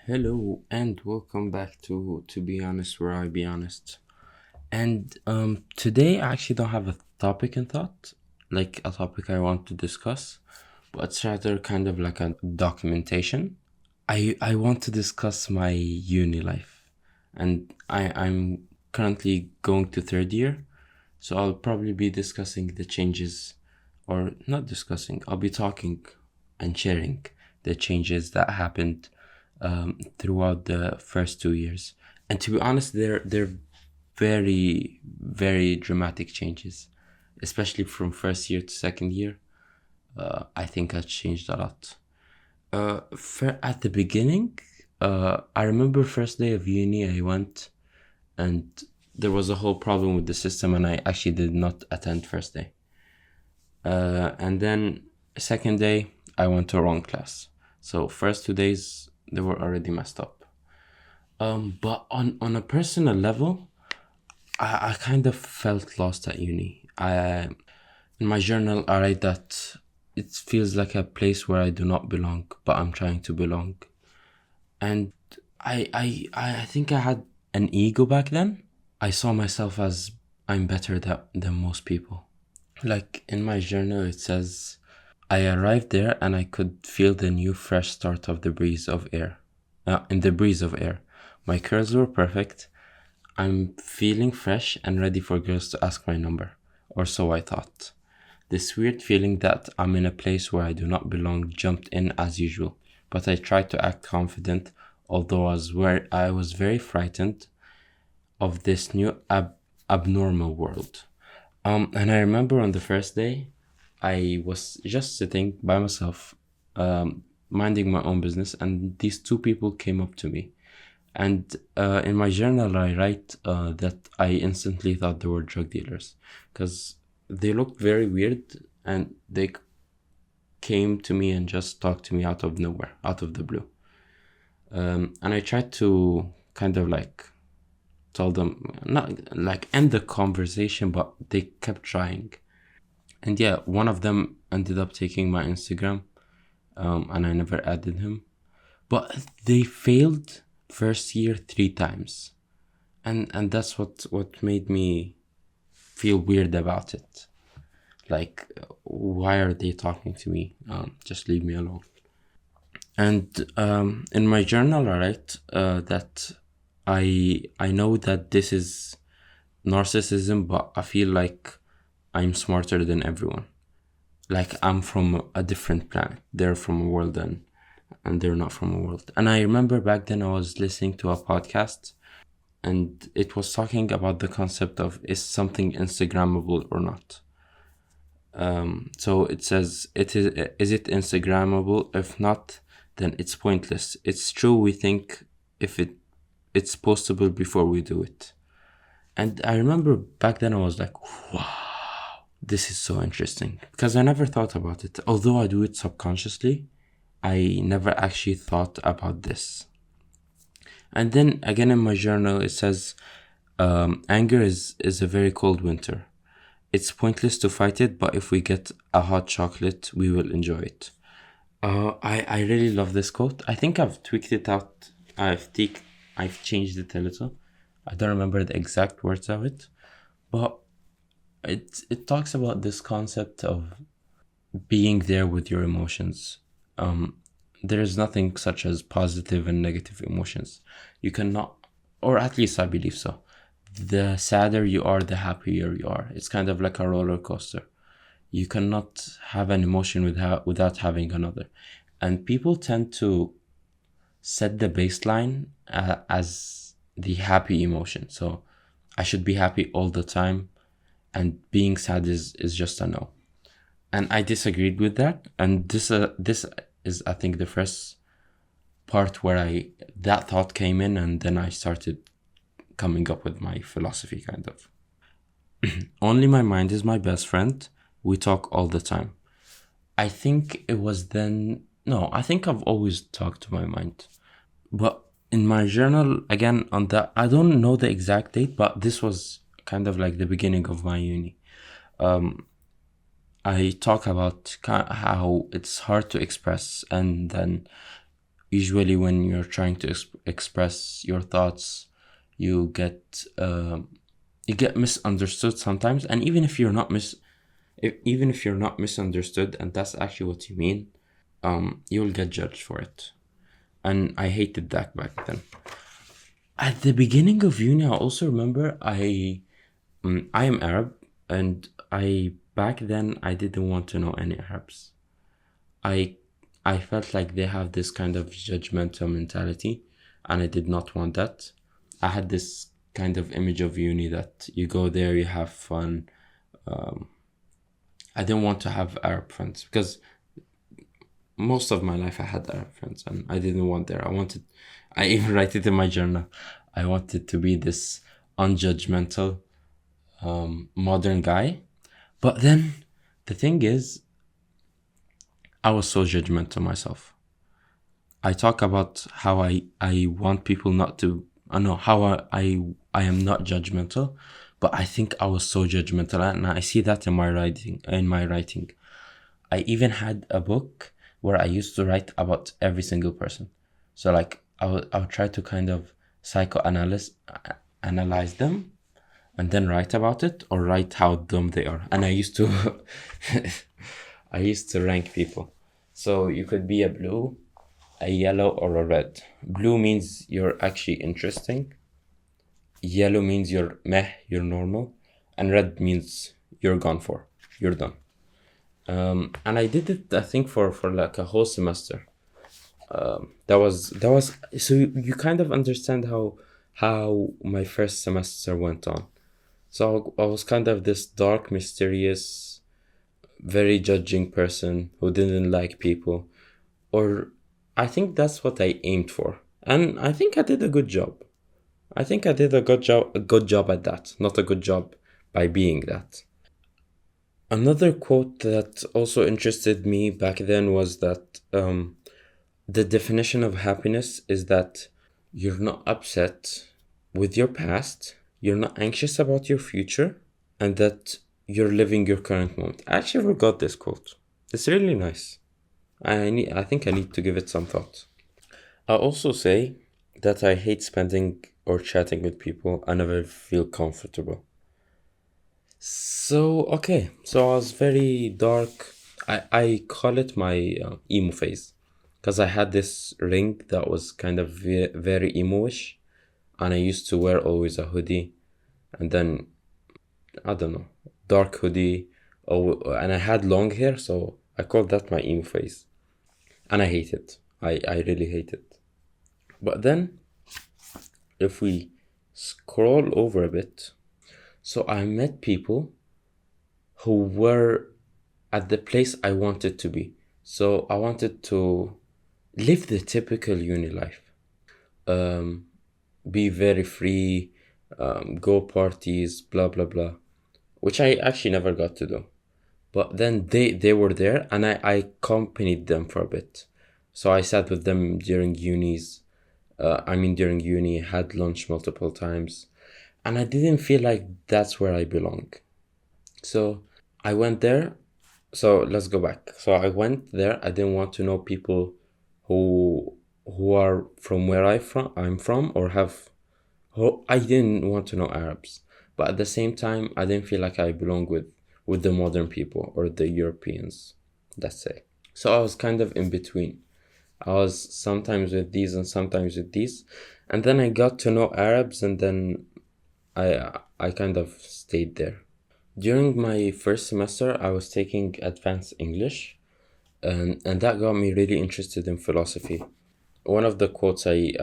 Hello and welcome back to Be Honest Where I Be Honest. And today I actually don't have a topic in thought, like a topic I want to discuss, but it's rather kind of like a documentation. I want to discuss my uni life. And I'm currently going to third year, so I'll probably be discussing the changes, or not discussing, I'll be talking and sharing the changes that happened throughout the first 2 years. And to be honest, they're very, very dramatic changes, especially from first year to second year. I think I changed a lot. At the beginning, I remember first day of uni, I went and there was a whole problem with the system, and I actually did not attend first day. And then second day, I went to a wrong class. So first 2 days, they were already messed up. But on a personal level, I kind of felt lost at uni. In my journal, I write that it feels like a place where I do not belong, but I'm trying to belong. And I think I had an ego back then. I saw myself as I'm better than most people. Like in my journal, it says, I arrived there and I could feel the new fresh start of the breeze of air. In the breeze of air. My curls were perfect. I'm feeling fresh and ready for girls to ask my number. Or so I thought. This weird feeling that I'm in a place where I do not belong jumped in as usual, but I tried to act confident, although I was very frightened of this new abnormal world. And I remember on the first day, I was just sitting by myself, minding my own business, and these two people came up to me. And in my journal, I write that I instantly thought they were drug dealers because they looked very weird, and they came to me and just talked to me out of nowhere, out of the blue. And I tried to kind of like tell them, not like end the conversation, but they kept trying. And yeah, one of them ended up taking my Instagram, and I never added him. But they failed first year 3 times, and that's what made me feel weird about it. Like, why are they talking to me? Just leave me alone. And in my journal, I write that I know that this is narcissism, but I feel like I'm smarter than everyone. Like I'm from a different planet. They're from a world, and they're not from a world. And I remember back then I was listening to a podcast, and it was talking about the concept of is something Instagrammable or not. So it says is it Instagrammable? If not, then it's pointless. It's true we think if it's postable before we do it. And I remember back then I was like, wow, this is so interesting because I never thought about it. Although I do it subconsciously, I never actually thought about this. And then again in my journal, it says, anger is a very cold winter. It's pointless to fight it, but if we get a hot chocolate, we will enjoy it. I really love this quote. I think I've tweaked it out. I've changed it a little. I don't remember the exact words of it, but it talks about this concept of being there with your emotions. There is nothing such as positive and negative emotions. You cannot, or at least I believe so. The sadder you are, the happier you are. It's kind of like a roller coaster. You cannot have an emotion without having another. And people tend to set the baseline as the happy emotion. So I should be happy all the time, and being sad is just a no. And I disagreed with that. And this is, I think, the first part where that thought came in, and then I started coming up with my philosophy, kind of. Only my mind is my best friend. We talk all the time. I think it was then. No, I think I've always talked to my mind. But in my journal, again, on that, I don't know the exact date, but this was kind of like the beginning of my uni. I talk about how it's hard to express, and then usually when you're trying to express your thoughts, you get you get misunderstood sometimes. And even if you're not misunderstood and that's actually what you mean, you'll get judged for it. And I hated that back then. At the beginning of uni, I also remember I am Arab, and I back then I didn't want to know any Arabs. I I felt like they have this kind of judgmental mentality, and I did not want that. I had this kind of image of uni that you go there, you have fun. I didn't want to have Arab friends because most of my life I had Arab friends, and I didn't want there. I even write it in my journal. I wanted to be this unjudgmental, modern guy. But then the thing is, I was so judgmental myself. I talk about how I want people not to, I know how I am not judgmental, but I think I was so judgmental, and I see that in my writing. I even had a book where I used to write about every single person. So like I would try to kind of analyze them and then write about it or write how dumb they are. And I used to I used to rank people. So you could be a blue, a yellow, or a red. Blue means you're actually interesting. Yellow means you're meh, you're normal. And red means you're gone for. You're done. And I did it, I think, for like a whole semester. That was so you kind of understand how my first semester went on. So I was kind of this dark, mysterious, very judging person who didn't like people, or I think that's what I aimed for, and I think I did a good job. I think I did a good job at that, not a good job by being that. Another quote that also interested me back then was that the definition of happiness is that you're not upset with your past, you're not anxious about your future, and that you're living your current moment. I actually forgot this quote. It's really nice. I think I need to give it some thought. I also say that I hate spending or chatting with people I never feel comfortable. So okay, so I was very dark. I call it my emo phase, because I had this ring that was kind of very emo-ish, and I used to wear always a hoodie, and then I don't know, dark hoodie. Oh, and I had long hair, so I called that my emo phase, and I hate it. I really hate it. But then if we scroll over a bit, so I met people who were at the place I wanted to be. So I wanted to live the typical uni life, um, be very free, go parties, blah blah blah, which I actually never got to do. But then they were there, and I accompanied them for a bit. So I sat with them during during uni, had lunch multiple times, and I didn't feel like that's where I belong. So I went there. So let's go back. So I went there. I didn't want to know people who are from where I'm from, or have who I didn't want to know Arabs. But at the same time, I didn't feel like I belong with the modern people or the Europeans, let's say. So I was kind of in between. I was sometimes with these and sometimes with these. And then I got to know Arabs, and then I kind of stayed there. During my first semester, I was taking advanced English, and that got me really interested in philosophy. One of the quotes I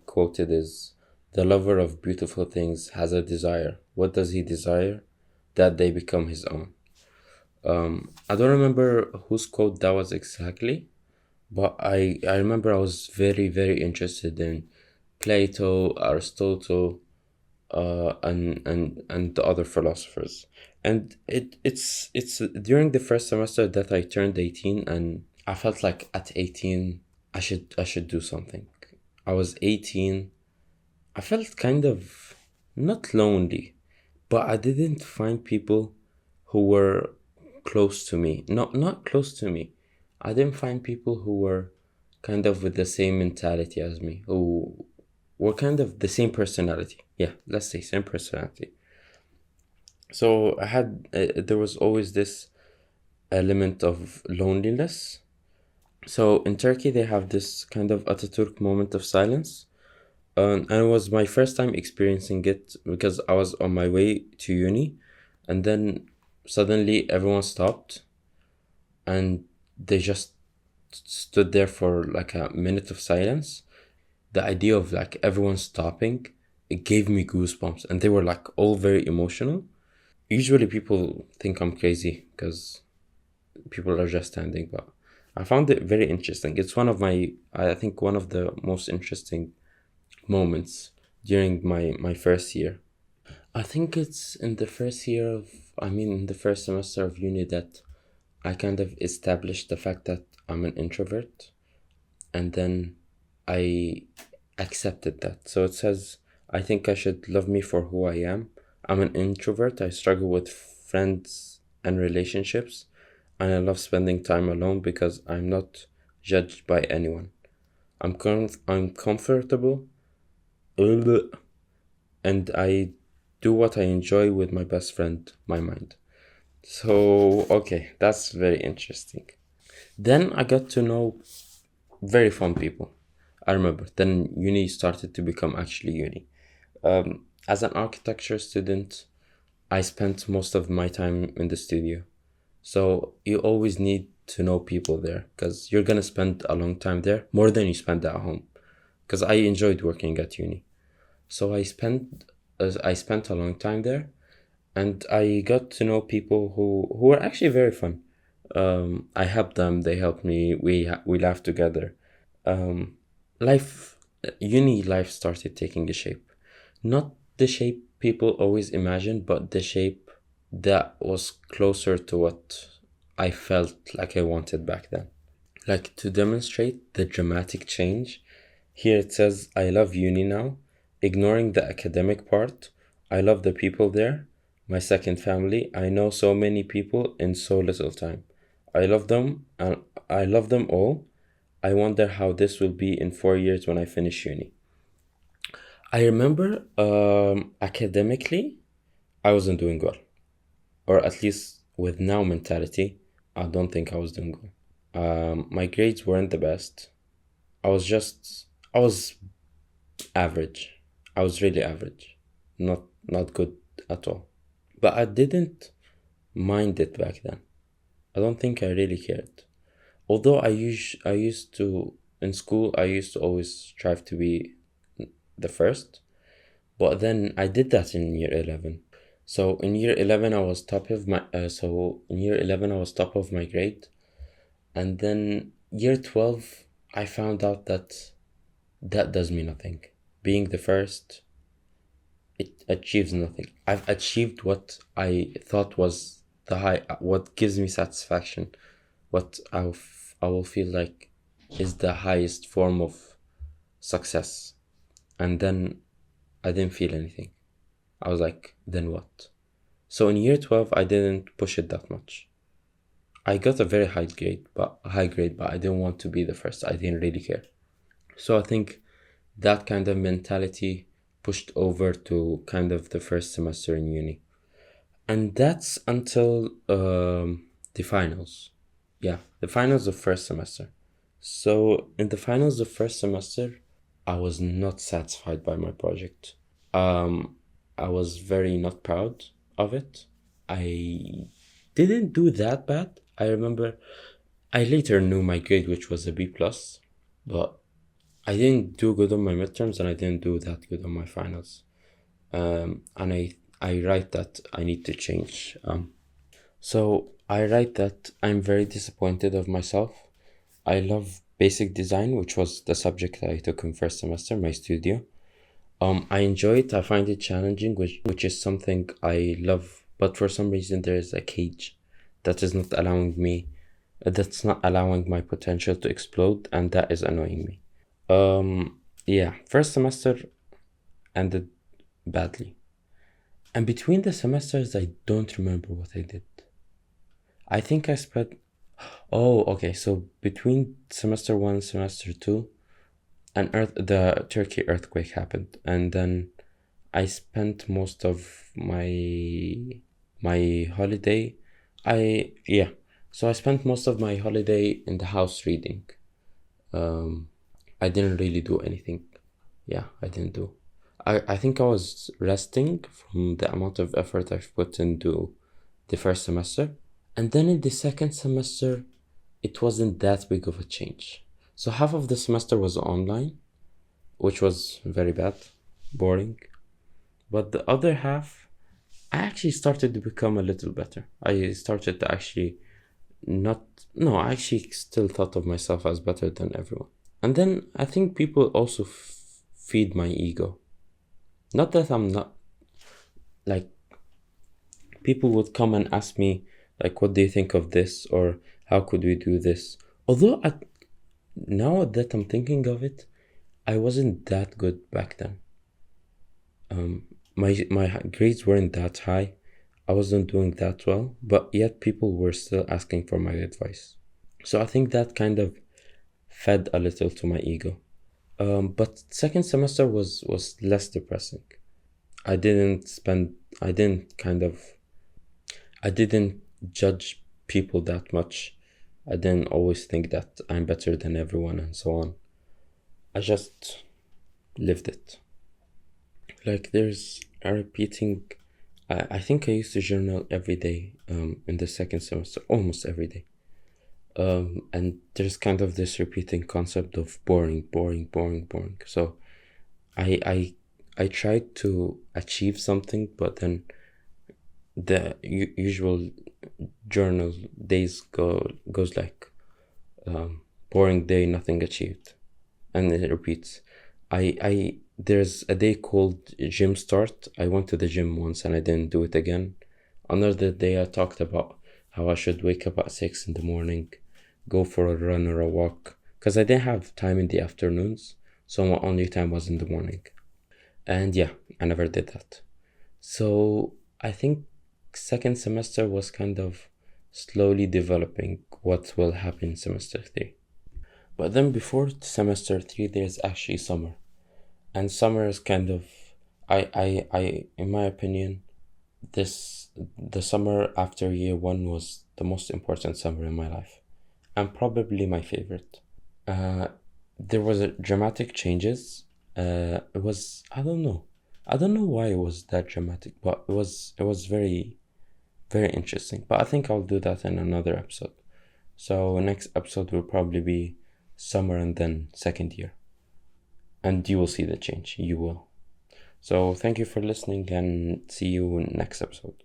quoted is, "The lover of beautiful things has a desire. What does he desire? That they become his own." I don't remember whose quote that was exactly, but I remember I was very, very interested in Plato, Aristotle, and the other philosophers. And it's during the first semester that I turned 18, and I felt like at 18 I should do something. I was 18. I felt kind of not lonely, but I didn't find people who were close to me. Not close to me. I didn't find people who were kind of with the same mentality as me, who were kind of the same personality. Yeah, let's say same personality. So I had there was always this element of loneliness. So in Turkey they have this kind of Ataturk moment of silence. And it was my first time experiencing it because I was on my way to uni, and then suddenly everyone stopped and they just stood there for like a minute of silence. The idea of like everyone stopping, it gave me goosebumps, and they were like all very emotional. Usually people think I'm crazy because people are just standing, but I found it very interesting. It's one of my, I think, one of the most interesting moments during my first year. I think it's in the first year of, I mean, in the first semester of uni that I kind of established the fact that I'm an introvert, and then I accepted that. So it says, I think I should love me for who I am. I'm an introvert. I struggle with friends and relationships, and I love spending time alone because I'm not judged by anyone. I'm comfortable, and I do what I enjoy with my best friend, my mind. So, okay, that's very interesting. Then I got to know very fun people. I remember. Then uni started to become actually uni. As an architecture student, I spent most of my time in the studio. So you always need to know people there because you're gonna spend a long time there, more than you spend at home. Because I enjoyed working at uni. So I spent a long time there, and I got to know people who were actually very fun. I helped them, they helped me. We laughed together. Um, life, uni life started taking a shape, not the shape people always imagined, but the shape that was closer to what I felt like I wanted back then. Like to demonstrate the dramatic change, here it says, I love uni now. Ignoring the academic part, I love the people there. My second family. I know so many people in so little time. I love them and I love them all. I wonder how this will be in 4 years when I finish uni. I remember academically, I wasn't doing well. Or at least with now mentality, I don't think I was doing well. My grades weren't the best. I was average. I was really average. Not good at all. But I didn't mind it back then. I don't think I really cared. Although I used to in school I used to always strive to be the first, but then I did that in year 11. So in year 11 I was top of my grade, and then year 12 I found out that that does me nothing. Being the first, it achieves nothing. I've achieved what I thought was what gives me satisfaction, what I will feel like is the highest form of success. And then I didn't feel anything. I was like, then what? So in year 12, I didn't push it that much. I got a very high grade, but I didn't want to be the first. I didn't really care. So I think that kind of mentality pushed over to kind of the first semester in uni. And that's until the finals. Yeah, the finals of first semester. So in the finals of first semester, I was not satisfied by my project. Um, I was very not proud of it. I didn't do that bad. I remember I later knew my grade, which was a B plus, but I didn't do good on my midterms and I didn't do that good on my finals. And I write that I need to change. So I write that I'm very disappointed of myself. I love basic design, which was the subject I took in first semester, my studio. I enjoy it. I find it challenging, which is something I love. But for some reason, there is a cage that is not allowing me. That's not allowing my potential to explode, and that is annoying me. Yeah, first semester ended badly, and between the semesters, I don't remember what I did. I think I spent. Oh, okay. So between semester one and semester two, the Turkey earthquake happened, and then I spent most of my holiday. I yeah. So I spent most of my holiday in the house reading. Um, I didn't really do anything. Yeah, I didn't do. I think I was resting from the amount of effort I've put into the first semester. And then in the second semester, it wasn't that big of a change. So half of the semester was online, which was very bad, boring. But the other half, I actually started to become a little better. I started to actually not, no, I actually still thought of myself as better than everyone. And then I think people also feed my ego. Not that I'm not, like, people would come and ask me, like, what do you think of this? Or how could we do this? Although now that I'm thinking of it, I wasn't that good back then. My grades weren't that high. I wasn't doing that well, but yet people were still asking for my advice. So I think that kind of fed a little to my ego. But second semester was less depressing. I didn't spend. I didn't kind of. I didn't judge people that much. I didn't always think that I'm better than everyone and so on. I just lived it. Like there's a repeating. I think I used to journal every day. In the second semester, almost every day. And there's kind of this repeating concept of boring, boring, boring, boring. So I I I tried to achieve something, but then the usual journal days goes like boring day, nothing achieved, and it repeats. I there's a day called gym start. I went to the gym once and I didn't do it again. Another day I talked about how I should wake up at 6 in the morning, go for a run or a walk, because I didn't have time in the afternoons, so my only time was in the morning. And yeah, I never did that. So I think second semester was kind of slowly developing what will happen in semester three. But then before semester three, there's actually summer, and summer is kind of, in my opinion, this the summer after year one was the most important summer in my life, and probably my favorite. Uh, there was a dramatic changes. It was I don't know why it was that dramatic, but it was very interesting. But I think I'll do that in another episode. So next episode will probably be summer and then second year, and you will see the change. You will. So thank you for listening, and see you next episode.